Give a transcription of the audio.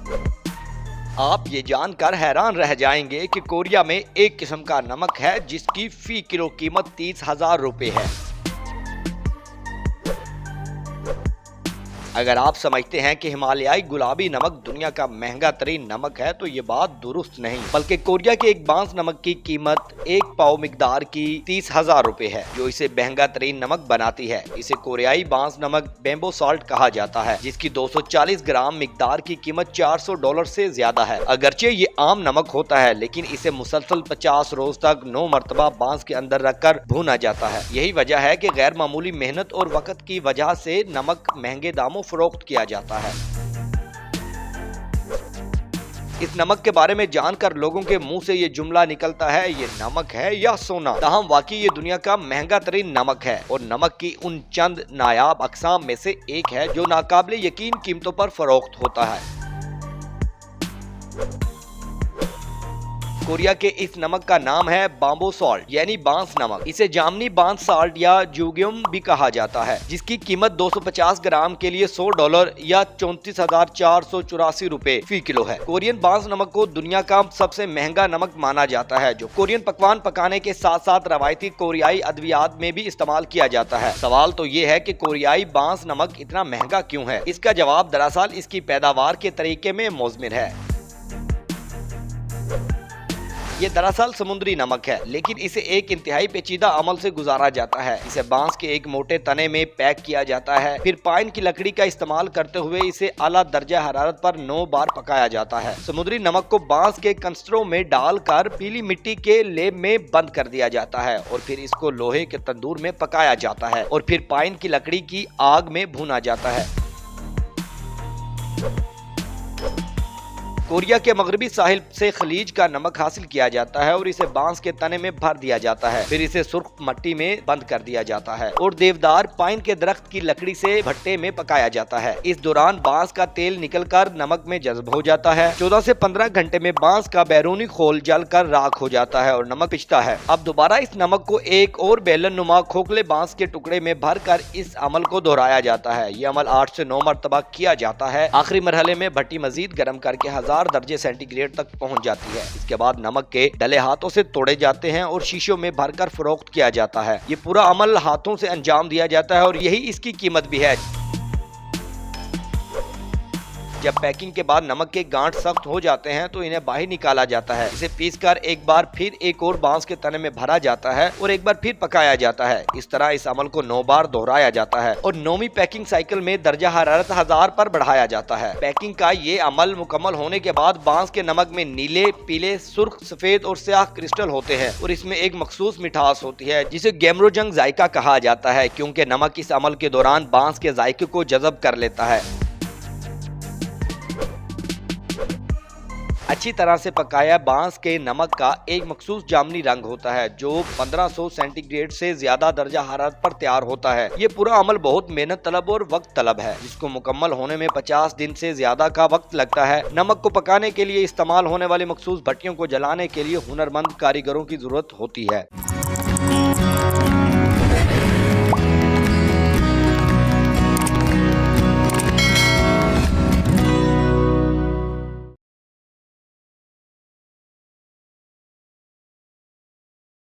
आप ये जानकर हैरान रह जाएंगे कि कोरिया में एक किस्म का नमक है जिसकी फी किलो कीमत 30,000 रुपए है। अगर आप समझते हैं कि हिमालयाई गुलाबी नमक दुनिया का महंगा तरीन नमक है तो ये बात दुरुस्त नहीं, बल्कि कोरिया के एक बांस नमक की कीमत 1 पाव मिकदार की 30,000 रुपए है, जो इसे महंगा तरीन नमक बनाती है। इसे कोरियाई बांस नमक बेम्बो सॉल्ट कहा जाता है, जिसकी 240 ग्राम मिकदार की कीमत $400 से ज्यादा है। अगरचे ये आम नमक होता है, लेकिन इसे मुसलसल 50 रोज तक 9 मरतबा बांस के अंदर रखकर भूना जाता है। यही वजह है कि गैर मामूली मेहनत और वक्त की वजह से नमक महंगे दामों फरोख्त किया जाता है। इस नमक के बारे में जानकर लोगों के मुंह से ये जुमला निकलता है, ये नमक है या सोना। ताहम वाकई ये दुनिया का महंगा तरीन नमक है और नमक की उन चंद नायाब अक़साम में से एक है जो नाकाबिले यकीन कीमतों पर फरोख्त होता है। कोरिया के इस नमक का नाम है बाम्बो सॉल्ट यानी बांस नमक। इसे जामनी बांस सॉल्ट या जुगियम भी कहा जाता है, जिसकी कीमत 250 ग्राम के लिए $100 या 34,484 रुपए फी किलो है। कोरियन बांस नमक को दुनिया का सबसे महंगा नमक माना जाता है, जो कोरियन पकवान पकाने के साथ साथ रवायती कोरियाई अद्वियात में भी इस्तेमाल किया जाता है। सवाल तो ये है कि कोरियाई बांस नमक इतना महंगा क्यों है? इसका जवाब दरअसल इसकी पैदावार के तरीके में मौजमिर है। ये दरअसल समुद्री नमक है, लेकिन इसे एक इंतहाई पेचीदा अमल से गुजारा जाता है। इसे बांस के एक मोटे तने में पैक किया जाता है, फिर पाइन की लकड़ी का इस्तेमाल करते हुए इसे आला दर्जा हरारत पर 9 बार पकाया जाता है। समुद्री नमक को बांस के कंस्ट्रों में डालकर पीली मिट्टी के लेप में बंद कर दिया जाता है और फिर इसको लोहे के तंदूर में पकाया जाता है और फिर पाइन की लकड़ी की आग में भुना जाता है। कोरिया के मगरबी साहिल से खलीज का नमक हासिल किया जाता है और इसे बांस के तने में भर दिया जाता है, फिर इसे सुर्ख मट्टी में बंद कर दिया जाता है और देवदार पाइन के दरख्त की लकड़ी से भट्टे में पकाया जाता है। इस दौरान बांस का तेल निकलकर नमक में जज्ब हो जाता है। 14 से 15 घंटे में बांस का बैरूनी खोल जलकर राख हो जाता है और नमक पिघलता है। अब दोबारा इस नमक को एक और बेलन नुमा खोखले बांस के टुकड़े में भर कर इस अमल को दोहराया जाता है। ये अमल 8 से 9 मरतबा किया जाता है। आखिरी मरहले में भट्टी मजीद गर्म करके 1000 दर्जे सेंटीग्रेड तक पहुंच जाती है। इसके बाद नमक के डले हाथों से तोड़े जाते हैं और शीशों में भरकर फरोख्त किया जाता है। ये पूरा अमल हाथों से अंजाम दिया जाता है और यही इसकी कीमत भी है। जब पैकिंग के बाद नमक के गांठ सख्त हो जाते हैं तो इन्हें बाहर निकाला जाता है। इसे पीसकर एक बार फिर एक और बांस के तने में भरा जाता है और एक बार फिर पकाया जाता है। इस तरह इस अमल को 9 बार दोहराया जाता है और 9वीं पैकिंग साइकिल में दर्जा हरारत 1000 पर बढ़ाया जाता है। पैकिंग का ये अमल मुकम्मल होने के बाद बांस के नमक में नीले, पीले, सुर्ख, सफेद और स्याह क्रिस्टल होते हैं और इसमें एक मखसूस मिठास होती है जिसे गैमरोजंग जायका कहा जाता है, क्योंकि नमक इस अमल के दौरान बांस के जायके को जज़ब कर लेता है। अच्छी तरह से पकाया बांस के नमक का एक मखसूस जामनी रंग होता है जो 1500 सेंटीग्रेड से ज्यादा दर्जा हरारत पर तैयार होता है। ये पूरा अमल बहुत मेहनत तलब और वक्त तलब है, जिसको मुकम्मल होने में 50 दिन से ज्यादा का वक्त लगता है। नमक को पकाने के लिए इस्तेमाल होने वाली मखसूस भट्टियों को जलाने के लिए हुनरमंद कारीगरों की जरूरत होती है।